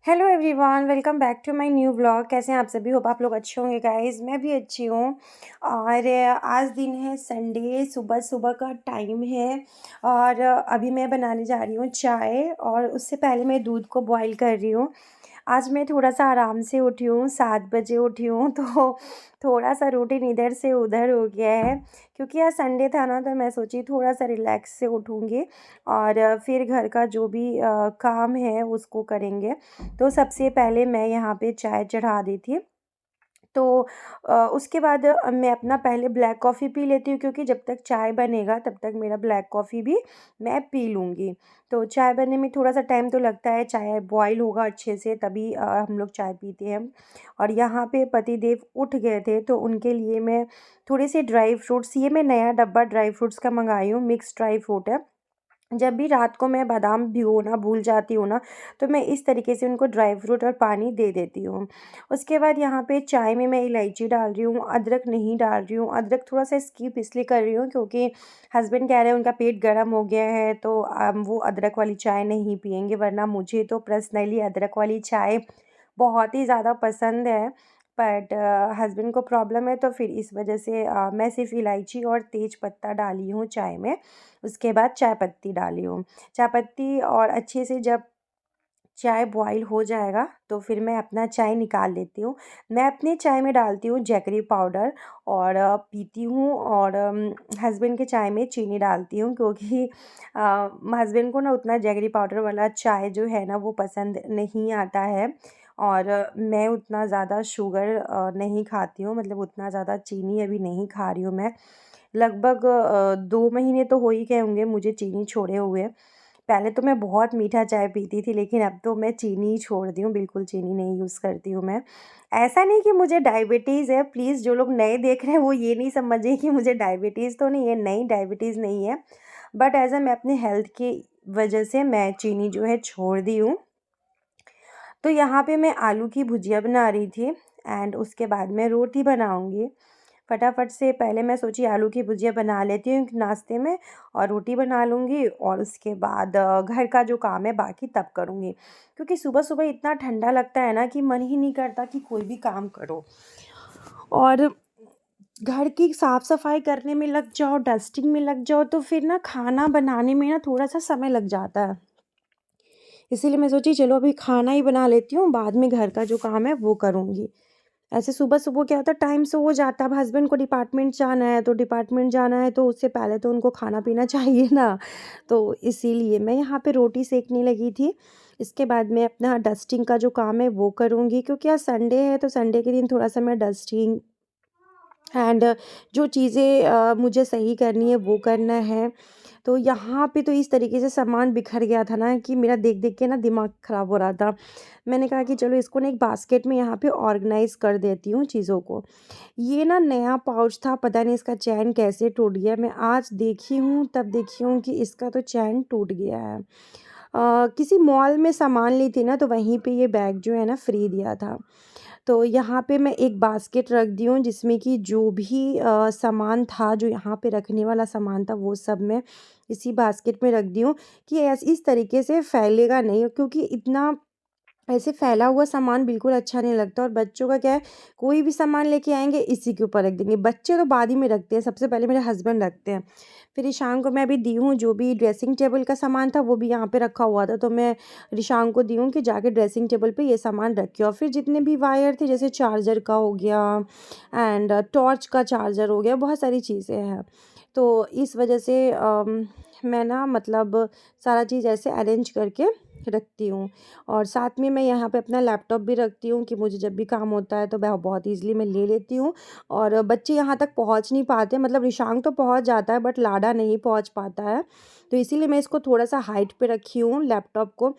Hello everyone, welcome back to my new vlog. कैसे हैं आप सभी? होप आप लोग अच्छे होंगे गाइस। मैं भी अच्छी हूँ। और आज दिन है संडे, सुबह सुबह का टाइम है। और अभी मैं बनाने जा रही हूँ चाय, और उससे पहले मैं दूध को बॉईल कर रही हूँ। आज मैं थोड़ा-सा आराम से उठी हूँ, 7 बजे उठी हूँ तो थोड़ा-सा रूटीन इधर से उधर हो गया है। क्योंकि आज संडे था ना, तो मैं सोची थोड़ा-सा रिलैक्स से उठूँगी और फिर घर का जो भी काम है उसको करेंगे। तो सबसे पहले मैं यहाँ पे चाय चढ़ा दी थी। तो उसके बाद मैं अपना पहले ब्लैक कॉफ़ी पी लेती हूँ, क्योंकि जब तक चाय बनेगा तब तक मेरा ब्लैक कॉफ़ी भी मैं पी लूँगी। तो चाय बनने में थोड़ा-सा टाइम तो लगता है, चाय बॉयल होगा अच्छे से तभी हम लोग चाय पीते हैं। और यहाँ पे पतिदेव उठ गए थे, तो उनके लिए मैं थोड़े से ड्राई फ्रूट्स, ये मैं नया डब्बा ड्राई फ्रूट्स का मँगाई हूँ, मिक्स ड्राई फ्रूट है। जब भी रात को मैं बादाम भिगोना भूल जाती हूँ ना, तो मैं इस तरीके से उनको ड्राई फ्रूट और पानी दे देती हूँ। उसके बाद यहाँ पे चाय में मैं इलायची डाल रही हूँ, अदरक नहीं डाल रही हूँ। अदरक थोड़ा-सा स्किप इसलिए कर रही हूँ क्योंकि हस्बैंड कह रहे हैं उनका पेट गर्म हो गया है, तो वो अदरक वाली चाय नहीं पिएँगे, वरना मुझे तो पर्सनली अदरक वाली चाय बहुत ही ज़्यादा पसंद है। बट हस्बैंड को प्रॉब्लम है, तो फिर इस वजह से मैं सिर्फ़ इलायची और तेज पत्ता डाली हूँ चाय में। उसके बाद चाय पत्ती डाली हूँ। चाय पत्ती और अच्छे से जब चाय बॉयल हो जाएगा, तो फिर मैं अपना चाय निकाल लेती हूँ। मैं अपनी चाय में डालती हूँ जैगरी पाउडर और पीती हूँ। और हस्बैंड के चाय में चीनी डालती हूँ, क्योंकि हस्बैंड को ना उतना जैगरी पाउडर वाला चाय जो है ना वो पसंद नहीं आता है। और मैं उतना ज़्यादा शुगर नहीं खाती हूँ, मतलब उतना ज़्यादा चीनी अभी नहीं खा रही हूँ मैं। लगभग 2 महीने तो हो ही गए होंगे मुझे चीनी छोड़े हुए। पहले तो मैं बहुत मीठा चाय पीती थी, लेकिन अब तो मैं चीनी ही छोड़ दी हूँ, बिल्कुल चीनी नहीं यूज़ करती हूँ मैं। ऐसा नहीं कि मुझे डायबिटीज़ है, प्लीज़ जो लोग नए देख रहे हैं वो ये नहीं समझिए कि मुझे डायबिटीज़ तो नहीं है, नहीं डायबिटीज़ नहीं है। बट मैं अपने हेल्थ की वजह से मैं चीनी जो है छोड़ दी हूँ। तो यहाँ पे मैं आलू की भुजिया बना रही थी, एंड उसके बाद मैं रोटी बनाऊँगी। फटाफट से पहले मैं सोची आलू की भुजिया बना लेती हूँ नाश्ते में, और रोटी बना लूँगी, और उसके बाद घर का जो काम है बाकी तब करूँगी। क्योंकि सुबह-सुबह इतना ठंडा लगता है ना कि मन ही नहीं करता कि कोई भी काम करो। और घर की साफ-सफाई करने में लग जाओ, डस्टिंग में लग जाओ, तो फिर ना खाना बनाने में ना थोड़ा-सा समय लग जाता है। इसीलिए मैं सोची चलो अभी खाना ही बना लेती हूँ, बाद में घर का जो काम है वो करूँगी। ऐसे सुबह-सुबह क्या होता है, टाइम से हो जाता है। अब हस्बैंड को डिपार्टमेंट जाना है, तो डिपार्टमेंट जाना है तो उससे पहले तो उनको खाना-पीना चाहिए ना। तो इसीलिए मैं यहाँ पे रोटी सेकने लगी थी। इसके बाद मैं अपना डस्टिंग का जो काम है वो करूँगी, क्योंकि आज संडे है, तो संडे के दिन थोड़ा-सा मैं डस्टिंग एंड जो चीज़ें मुझे सही करनी है वो करना है। तो यहाँ पे तो इस तरीके से सामान बिखर गया था ना कि मेरा देख-देख के ना दिमाग ख़राब हो रहा था। मैंने कहा कि चलो इसको ना एक बास्केट में यहाँ पे ऑर्गनाइज़ कर देती हूँ चीज़ों को। ये ना नया पाउच था, पता नहीं इसका चैन कैसे टूट गया। मैं आज देखी हूँ, तब देखी हूँ कि इसका तो चैन टूट गया है। किसी मॉल में सामान ली थी ना, तो वहीं पे ये बैग जो है ना फ्री दिया था। तो यहाँ पे मैं एक बास्केट रख दी हूँ, जिसमें कि जो भी सामान था, जो यहाँ पे रखने वाला सामान था, वो सब मैं इसी बास्केट में रख दी हूँ कि इस तरीके से फैलेगा नहीं, क्योंकि इतना ऐसे फैला हुआ सामान बिल्कुल अच्छा नहीं लगता। और बच्चों का क्या है, कोई भी सामान लेके आएँगे इसी के ऊपर रख देंगे। बच्चे तो बाद ही में रखते हैं, सबसे पहले मेरे हस्बैंड रखते हैं। फिर ईशान को मैं अभी दी हूँ, जो भी ड्रेसिंग टेबल का सामान था वो भी यहाँ पे रखा हुआ था, तो मैं ईशान को दी हूँ कि जाके ड्रेसिंग टेबल पे ये सामान रखिए। और फिर जितने भी वायर थे, जैसे चार्जर का हो गया एंड टॉर्च का चार्जर हो गया, बहुत सारी चीज़ें हैं। तो इस वजह से मैं ना मतलब सारा चीज़ ऐसे अरेंज करके रखती हूँ। और साथ में मैं यहाँ पे अपना लैपटॉप भी रखती हूँ कि मुझे जब भी काम होता है तो मैं बहुत ईज़िली मैं ले लेती हूँ। और बच्चे यहाँ तक पहुँच नहीं पाते, मतलब रिशांक तो पहुँच जाता है बट लाडा नहीं पहुँच पाता है। तो इसीलिए मैं इसको थोड़ा-सा हाइट पे रखी हूँ लैपटॉप को,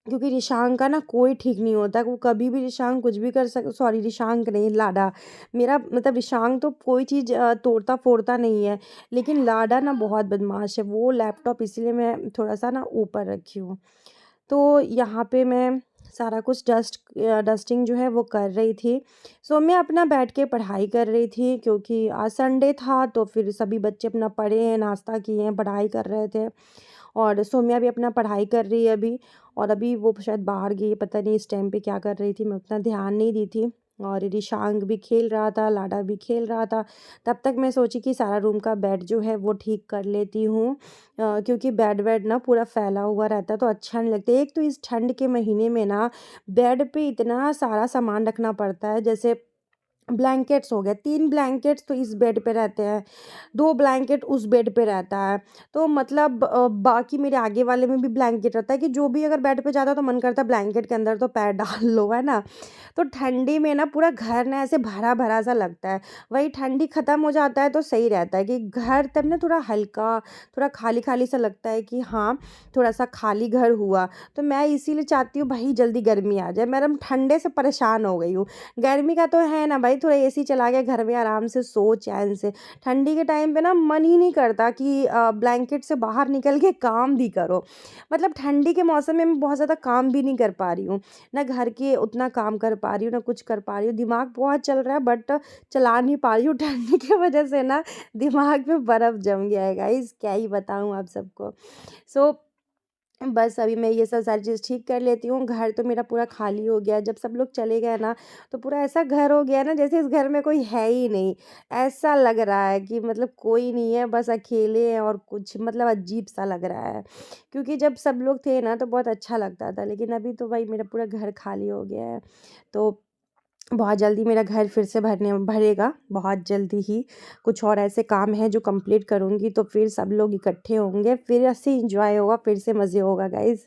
क्योंकि रिशांक का ना कोई ठीक नहीं होता, वो कभी भी रिशांक कुछ भी कर सक सॉरी रिशांक नहीं, लाडा। मेरा मतलब रिशांक तो कोई चीज़ तोड़ता-फोड़ता नहीं है, लेकिन लाडा ना बहुत बदमाश है। वो लैपटॉप इसीलिए मैं थोड़ा-सा ना ऊपर रखी हूँ। तो यहाँ पे मैं सारा कुछ डस्टिंग जो है वो कर रही थी। सो मैं अपना बैठ के पढ़ाई कर रही थी, क्योंकि आज संडे था, तो फिर सभी बच्चे अपना पढ़े हैं, नाश्ता किए हैं, पढ़ाई कर रहे थे। और सौम्या भी अपना पढ़ाई कर रही है अभी। और अभी वो शायद बाहर गई है, पता नहीं इस टाइम पे क्या कर रही थी, मैं उतना ध्यान नहीं दी थी। और रिशांक भी खेल रहा था, लाडा भी खेल रहा था। तब तक मैं सोची कि सारा रूम का बेड जो है वो ठीक कर लेती हूँ, क्योंकि बेड वेड ना पूरा फैला हुआ रहता है तो अच्छा नहीं लगता। एक तो इस ठंड के महीने में ना बेड पे इतना सारा सामान रखना पड़ता है, जैसे ब्लैंकेट्स हो गए, 3 ब्लैंकेट्स तो इस बेड पे रहते हैं, 2 ब्लैंकेट उस बेड पे रहता है। तो मतलब बाकी मेरे आगे वाले में भी ब्लैंकेट रहता है कि जो भी अगर बेड पे जाता है तो मन करता है ब्लैंकेट के अंदर तो पैर डाल लो, है ना? तो ठंडी में ना पूरा घर ना ऐसे भरा-भरा सा लगता है। वही ठंडी ख़त्म हो जाता है तो सही रहता है कि घर तब ना थोड़ा हल्का, थोड़ा खाली-खाली सा लगता है कि हाँ, थोड़ा-सा खाली घर हुआ। तो मैं इसीलिए चाहती हूँ भई जल्दी गर्मी आ जाए, मैं एकदम ठंडे से परेशान हो गई हूँ। गर्मी का तो है ना भाई, थोड़ा एसी चला के घर में आराम से सो चैन से। ठंडी के टाइम पे ना मन ही नहीं करता कि ब्लैंकेट से बाहर निकल के काम भी करो। मतलब ठंडी के मौसम में मैं बहुत ज़्यादा काम भी नहीं कर पा रही हूँ। ना घर के उतना काम कर पा रही हूँ, ना कुछ कर पा रही हूँ। दिमाग बहुत चल रहा है बट चला नहीं पा रही हूँ ठंडी की वजह से ना दिमाग में बर्फ़ जम गया है गाइस, क्या ही बताऊँ आप सबको। सो बस अभी मैं ये सब सारी चीज़ ठीक कर लेती हूँ। घर तो मेरा पूरा खाली हो गया है। जब सब लोग चले गए ना, तो पूरा ऐसा घर हो गया ना जैसे इस घर में कोई है ही नहीं। ऐसा लग रहा है कि मतलब कोई नहीं है, बस अकेले हैं और कुछ मतलब अजीब-सा लग रहा है। क्योंकि जब सब लोग थे ना तो बहुत अच्छा लगता था, लेकिन अभी तो भाई मेरा पूरा घर खाली हो गया है। तो बहुत जल्दी मेरा घर फिर से भरेगा, बहुत जल्दी ही। कुछ और ऐसे काम हैं जो कंप्लीट करूँगी तो फिर सब लोग इकट्ठे होंगे, फिर से एन्जॉय होगा, फिर से मज़े होगा गाइज़।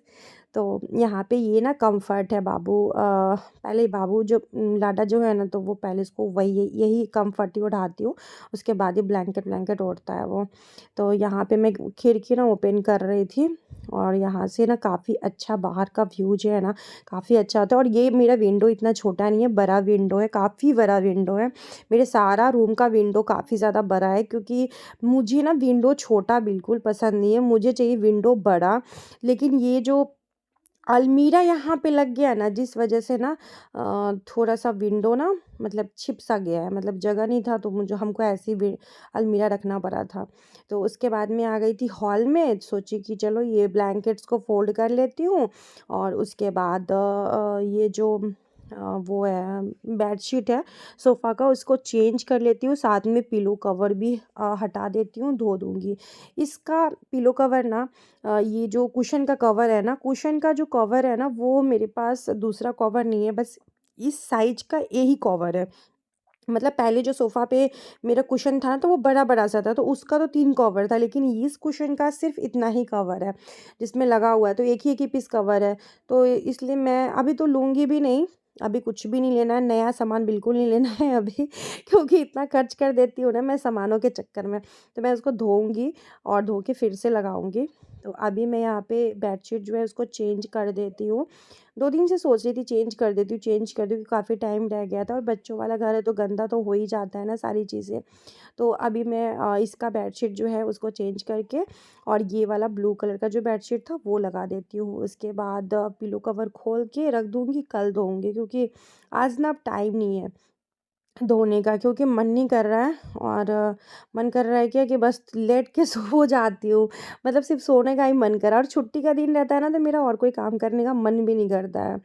तो यहाँ पे ये ना कम्फ़र्ट है बाबू, पहले बाबू जो लाडा जो है ना तो वो पहले इसको वही यही कम्फ़र्ट ही उठाती हूँ, उसके बाद ही ब्लैंकेट व्लैंकेट ओढ़ता है वो। तो यहाँ पे मैं खिड़की ना ओपन कर रही थी और यहाँ से ना काफ़ी अच्छा बाहर का व्यू जो है ना काफ़ी अच्छा होता है। और ये मेरा विंडो इतना छोटा नहीं है, बड़ा विंडो है, काफ़ी बड़ा विंडो है। मेरे सारा रूम का विंडो काफ़ी ज़्यादा बड़ा है, क्योंकि मुझे ना विंडो छोटा बिल्कुल पसंद नहीं है, मुझे चाहिए विंडो बड़ा। लेकिन ये जो अलमीरा यहाँ पे लग गया ना जिस वजह से ना थोड़ा-सा विंडो ना मतलब छिप-सा गया है, मतलब जगह नहीं था तो मुझे हमको ऐसे ही अलमीरा रखना पड़ा था। तो उसके बाद मैं आ गई थी हॉल में, सोची कि चलो ये ब्लैंकेट्स को फ़ोल्ड कर लेती हूँ और उसके बाद ये जो वो है बेडशीट है सोफ़ा का, उसको चेंज कर लेती हूँ, साथ में पिलो कवर भी हटा देती हूँ, धो दूँगी। इसका पिलो कवर ना ये जो कुशन का कवर है ना, कुशन का जो कवर है ना वो मेरे पास दूसरा कवर नहीं है, बस इस साइज़ का यही कवर है। मतलब पहले जो सोफ़ा पे मेरा कुशन था ना तो वो बड़ा-बड़ा सा था, तो उसका तो 3 कवर था, लेकिन इस कुशन का सिर्फ़ इतना ही कवर है, जिसमें लगा हुआ है, तो एक ही पीस कवर है। तो इसलिए मैं अभी तो लूँगी भी नहीं, अभी कुछ भी नहीं लेना है, नया सामान बिल्कुल नहीं लेना है अभी क्योंकि इतना खर्च कर देती हूँ ना मैं सामानों के चक्कर में, तो मैं उसको धोऊँगी और धो के फिर से लगाऊँगी। तो अभी मैं यहाँ पे बेडशीट जो है उसको चेंज कर देती हूँ। 2 दिन से सोच रही थी चेंज कर देती हूँ, चेंज कर दूँ, काफ़ी टाइम रह गया था और बच्चों वाला घर है तो गंदा तो हो ही जाता है ना सारी चीज़ें। तो अभी मैं इसका बेडशीट जो है उसको चेंज करके और ये वाला ब्लू कलर का जो बेडशीट था वो लगा देती हूँ। उसके बाद पिलो कवर खोल के रख दूँगी, कल धोऊँगी, क्योंकि आज ना अब टाइम नहीं है धोने का, क्योंकि मन नहीं कर रहा है और मन कर रहा है क्या कि बस लेट के सो जाती हूँ। मतलब सिर्फ़ सोने का ही मन कर रहा है और छुट्टी का दिन रहता है ना तो मेरा और कोई काम करने का मन भी नहीं करता है।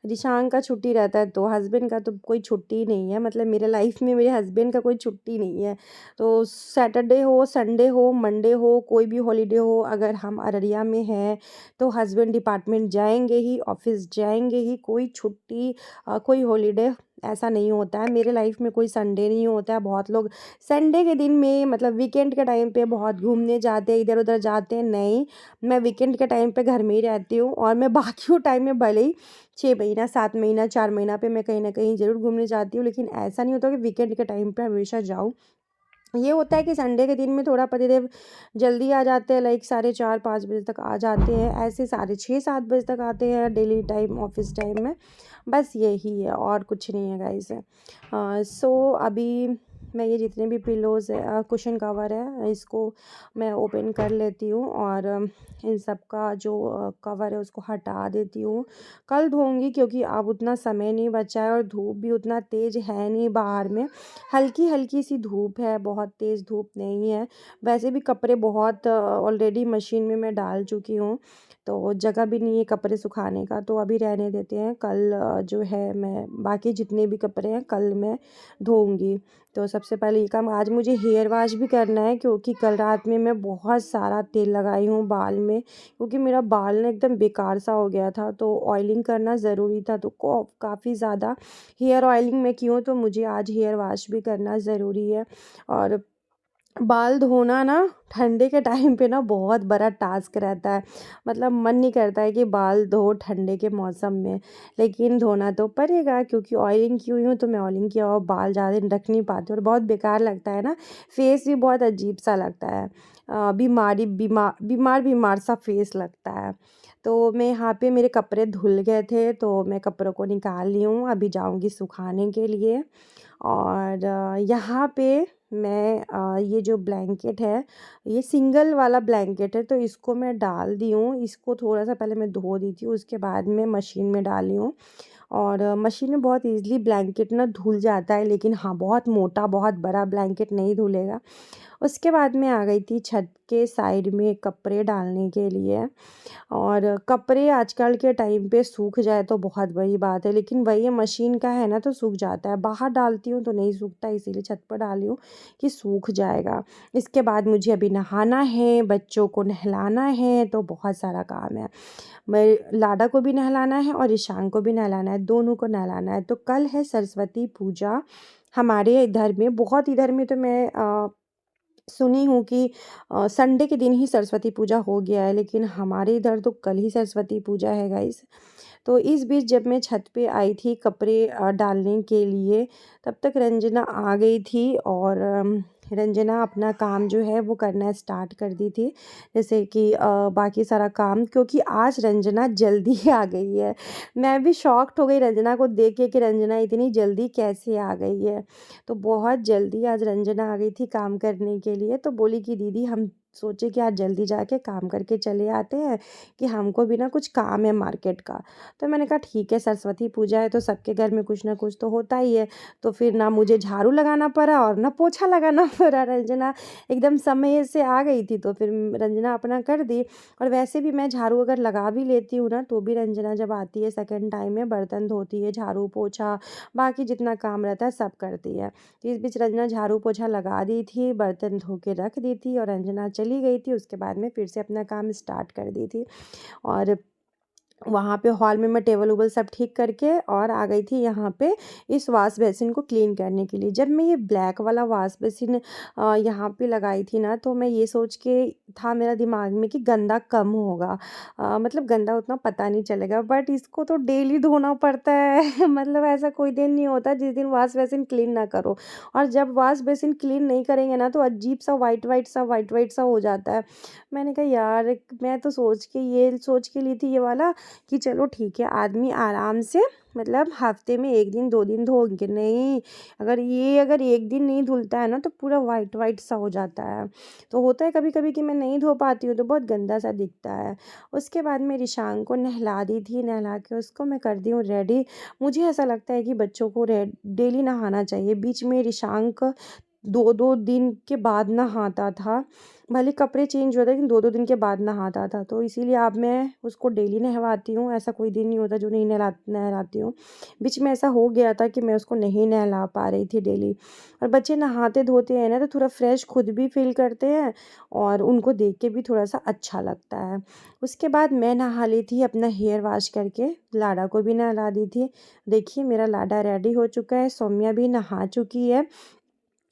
रिशांग का छुट्टी रहता है तो हस्बैंड का तो कोई छुट्टी ही नहीं है, मतलब मेरे लाइफ़ में मेरे हस्बैंड का कोई छुट्टी नहीं है। तो सैटरडे हो, संडे हो, मंडे हो, कोई भी हॉलिडे हो, अगर हम अररिया में हैं तो हस्बैंड डिपार्टमेंट जाएँगे ही, ऑफ़िस जाएँगे ही, कोई छुट्टी कोई हॉलिडे ऐसा नहीं होता है। मेरे लाइफ में कोई संडे नहीं होता है। बहुत लोग संडे के दिन में मतलब वीकेंड के टाइम पे बहुत घूमने जाते हैं, इधर-उधर जाते हैं, नहीं, मैं वीकेंड के टाइम पे घर में ही रहती हूँ और मैं बाकियों टाइम में भले ही 6 महीना, 7 महीना, 4 महीना पे मैं कहीं न कहीं ज़रूर घूमने जाती हूँ, लेकिन ऐसा नहीं होता कि वीकेंड के टाइम पे हमेशा जाऊँ। ये होता है कि संडे के दिन में थोड़ा पतिदेव जल्दी आ जाते हैं, लाइक साढ़े 4-5 बजे तक आ जाते हैं, ऐसे साढ़े 6-7 बजे तक आते हैं डेली टाइम ऑफिस टाइम में। बस यही है और कुछ नहीं है गाइस। सो अभी मैं ये जितने भी पिलोज़ कुशन कवर है इसको मैं ओपन कर लेती हूँ और इन सब का जो कवर है उसको हटा देती हूँ। कल धोऊँगी क्योंकि अब उतना समय नहीं बचा है और धूप भी उतना तेज़ है नहीं बाहर में। हल्की-हल्की सी धूप है, बहुत तेज़ धूप नहीं है। वैसे भी कपड़े बहुत ऑलरेडी मशीन में मैं डाल चुकी हूँ, तो जगह भी नहीं है कपड़े सुखाने का, तो अभी रहने देते हैं। कल जो है मैं बाकी जितने भी कपड़े हैं कल मैं धोऊँगी। तो सबसे पहले ये काम आज मुझे हेयर वॉश भी करना है क्योंकि कल रात में मैं बहुत सारा तेल लगाई हूँ बाल में, क्योंकि मेरा बाल ना एकदम बेकार सा हो गया था, तो ऑयलिंग करना ज़रूरी था। तो काफ़ी ज़्यादा हेयर ऑयलिंग मैं की हूँ, तो मुझे आज हेयर वॉश भी करना ज़रूरी है। और बाल धोना ना ठंडे के टाइम पे ना बहुत बड़ा टास्क रहता है। मतलब मन नहीं करता है कि बाल धो ठंडे के मौसम में, लेकिन धोना तो पड़ेगा क्योंकि ऑयलिंग की हुई हूँ, तो मैं ऑयलिंग किया हुआ बाल ज़्यादा दिन रख नहीं पाती और बहुत बेकार लगता है ना, फेस भी बहुत अजीब सा लगता है। बीमार बीमार सा फेस लगता है। तो मैं यहाँ पे मेरे कपड़े धुल गए थे, तो मैं कपड़ों को निकाल ली हूँ, अभी जाऊँगी सुखाने के लिए। और यहाँ पे मैं ये जो ब्लैंकेट है, ये सिंगल वाला ब्लैंकेट है, तो इसको मैं डाल दी हूँ। इसको थोड़ा-सा पहले मैं धो दी थी, उसके बाद में मशीन में डाली हूँ। और मशीन में बहुत ईज़िली ब्लैंकेट ना धुल जाता है, लेकिन हाँ, बहुत मोटा, बहुत बड़ा ब्लैंकेट नहीं धुलेगा। उसके बाद मैं आ गई थी छत के साइड में कपड़े डालने के लिए। और कपड़े आजकल के टाइम पे सूख जाए तो बहुत बड़ी बात है, लेकिन वही है मशीन का है ना, तो सूख जाता है। बाहर डालती हूँ तो नहीं सूखता, इसीलिए छत पर डाली हूँ कि सूख जाएगा। इसके बाद मुझे अभी नहाना है, बच्चों को नहलाना है, तो बहुत सारा काम है। मैं लाडा को भी नहलाना है और ईशान को भी नहलाना है, दोनों को नहलाना है। तो कल है सरस्वती पूजा हमारे इधर में। बहुत इधर में तो मैं सुनी हूँ कि संडे के दिन ही सरस्वती पूजा हो गया है, लेकिन हमारे इधर तो कल ही सरस्वती पूजा है गाइस। तो इस बीच जब मैं छत पे आई थी कपड़े डालने के लिए, तब तक रंजना आ गई थी और रंजना अपना काम जो है वो करना स्टार्ट कर दी थी, जैसे कि बाकी सारा काम, क्योंकि आज रंजना जल्दी आ गई है। मैं भी शॉक्ड हो गई रंजना को देख के कि रंजना इतनी जल्दी कैसे आ गई है। तो बहुत जल्दी आज रंजना आ गई थी काम करने के लिए, तो बोली कि दीदी हम सोचे कि आज जल्दी जाके काम करके चले आते हैं, कि हमको भी ना कुछ काम है मार्केट का। तो मैंने कहा ठीक है, सरस्वती पूजा है तो सबके घर में कुछ ना कुछ तो होता ही है। तो फिर ना मुझे झाड़ू लगाना पड़ा और ना पोछा लगाना पड़ा। रंजना एकदम समय से आ गई थी, तो फिर रंजना अपना कर दी। और वैसे भी मैं झाड़ू अगर लगा भी लेती हूँ ना, तो भी रंजना जब आती है सेकंड टाइम में बर्तन धोती है, झाड़ू पोछा बाकी जितना काम रहता है सब करती है। तो इस बीच रंजना झाड़ू पोछा लगा दी थी, बर्तन धो के रख दी थी और रंजना चली गई थी। उसके बाद में फिर से अपना काम स्टार्ट कर दी थी। और वहाँ पे हॉल में मैं टेबल वेबल सब ठीक करके और आ गई थी यहाँ पे इस वॉश बेसिन को क्लीन करने के लिए। जब मैं ये ब्लैक वाला वॉश बेसिन यहाँ पे लगाई थी ना, तो मैं ये सोच के था मेरा दिमाग में कि गंदा कम होगा, मतलब गंदा उतना पता नहीं चलेगा, बट इसको तो डेली धोना पड़ता है। मतलब ऐसा कोई दिन नहीं होता जिस दिन वॉश बेसिन क्लीन ना करो। और जब वॉश बेसिन क्लीन नहीं करेंगे ना, तो अजीब सा वाइट वाइट सा हो जाता है। मैंने कहा यार, मैं तो ये सोच के ली थी ये वाला कि चलो ठीक है, आदमी आराम से मतलब हफ्ते में 1 दिन 2 दिन धोएँगे, नहीं, अगर 1 दिन नहीं धुलता है ना, तो पूरा वाइट वाइट सा हो जाता है। तो होता है कभी-कभी कि मैं नहीं धो पाती हूँ, तो बहुत गंदा सा दिखता है। उसके बाद मैं रिशांक को नहला दी थी, नहला के उसको मैं कर दी हूँ रेडी। मुझे ऐसा लगता है कि बच्चों को डेली नहाना चाहिए। बीच में रिशांक 2-2 दिन के बाद नहाता था। भले कपड़े चेंज होते, लेकिन 2-2 दिन के बाद नहाता था। तो इसीलिए अब मैं उसको डेली नहवाती हूँ। ऐसा कोई दिन नहीं होता जो नहीं नहलाती हूँ। बीच में ऐसा हो गया था कि मैं उसको नहीं नहला पा रही थी डेली। और बच्चे नहाते-धोते हैं ना, तो थोड़ा फ्रेश खुद भी फ़ील करते हैं और उनको देख के भी थोड़ा-सा अच्छा लगता है। उसके बाद मैं नहा ली थी अपना हेयर वॉश करके, लाडा को भी नहला दी थी। देखिए मेरा लाडा रेडी हो चुका है, सौम्या भी नहा चुकी है।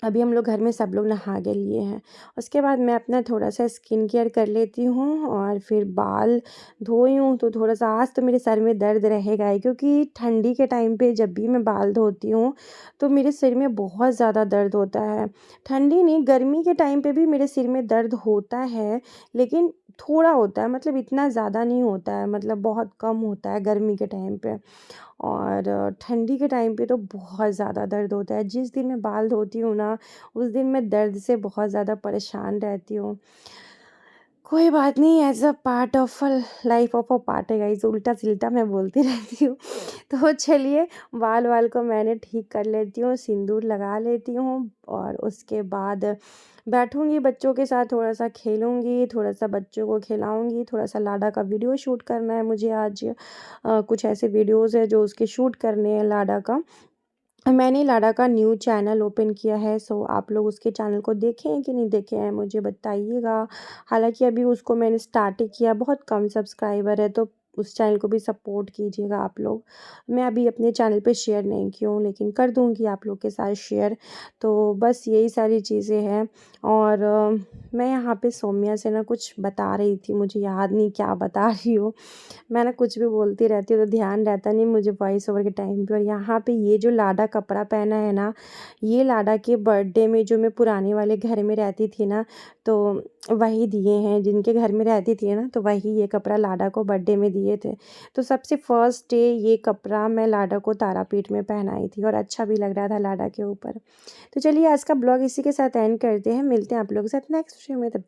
अभी हम लोग घर में सब लोग नहा के लिए हैं। उसके बाद मैं अपना थोड़ा-सा स्किन केयर कर लेती हूँ और फिर बाल धोई हूँ, तो थोड़ा-सा आज तो मेरे सर में दर्द रहेगा ही, क्योंकि ठंडी के टाइम पे जब भी मैं बाल धोती हूँ, तो मेरे सिर में बहुत ज़्यादा दर्द होता है। ठंडी नहीं, गर्मी के टाइम पे भी मेरे सिर में दर्द होता है, लेकिन थोड़ा होता है, मतलब इतना ज़्यादा नहीं होता है, मतलब बहुत कम होता है गर्मी के टाइम पे। और ठंडी के टाइम पे तो बहुत ज़्यादा दर्द होता है। जिस दिन मैं बाल धोती हूँ ना, उस दिन मैं दर्द से बहुत ज़्यादा परेशान रहती हूँ। कोई बात नहीं, as a part of life of a part है गाइज़, उल्टा-सिल्टा मैं बोलती रहती हूँ। तो चलिए, बाल-वाल को मैंने ठीक कर लेती हूँ, सिंदूर लगा लेती हूँ और उसके बाद बैठूँगी बच्चों के साथ, थोड़ा-सा खेलूँगी, थोड़ा-सा बच्चों को खिलाऊँगी, थोड़ा-सा लाडा का वीडियो शूट करना है मुझे आज। कुछ ऐसे वीडियोज़ हैं जो उसके शूट करने हैं लाडा का। मैंने लाडा का न्यू चैनल ओपन किया है, सो आप लोग उसके चैनल को देखे हैं कि नहीं देखे हैं मुझे बताइएगा। हालाँकि अभी उसको मैंने स्टार्ट ही किया, बहुत कम सब्सक्राइबर है, तो उस चैनल को भी सपोर्ट कीजिएगा आप लोग। मैं अभी अपने चैनल पे शेयर नहीं की हूँ, लेकिन कर दूँगी आप लोग के साथ शेयर। तो बस यही सारी चीज़ें हैं। और मैं यहाँ पे सौम्या से ना कुछ बता रही थी, मुझे याद नहीं क्या बता रही हूँ। मैं ना कुछ भी बोलती रहती हूँ, तो ध्यान रहता नहीं मुझे वॉइस ओवर के टाइम पे। और यहाँ पे ये जो लाडा कपड़ा पहना है ना, ये लाडा के बर्थडे में जो मैं पुराने वाले घर में रहती थी ना, तो वही दिए हैं। जिनके घर में रहती थी ना, तो वही ये कपड़ा लाडा को बर्थडे में दिए थे। तो सबसे फर्स्ट डे ये कपड़ा मैं लाडा को तारापीठ में पहनाई थी और अच्छा भी लग रहा था लाडा के ऊपर। तो चलिए, आज का ब्लॉग इसी के साथ एंड करते हैं। मिलते हैं आप लोगों के साथ नेक्स्ट वीडियो में। तब